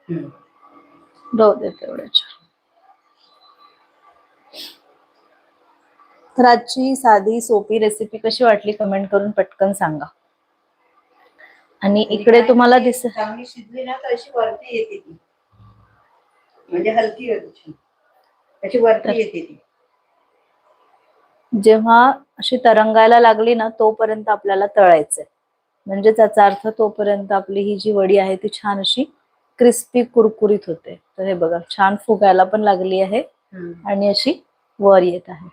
राहू दे तेवढ्याच्या. तर आजची साधी सोपी रेसिपी कशी वाटली कमेंट करून पटकन सांगा. आणि इकडे तुम्हाला चांगली शिजली ना तर अशी वरती येते ती, म्हणजे हलकी होती अशी वरती येते ती. जेव्हा अशी तरंगायला लागली ना तोपर्यंत आपल्याला तळायचंय, म्हणजे त्याचा अर्थ तोपर्यंत आपली ही जी वडी आहे ती छान अशी क्रिस्पी कुरकुरीत होते. तर हे बघा छान फुगायला पण लागली आहे आणि अशी वर येत आहे.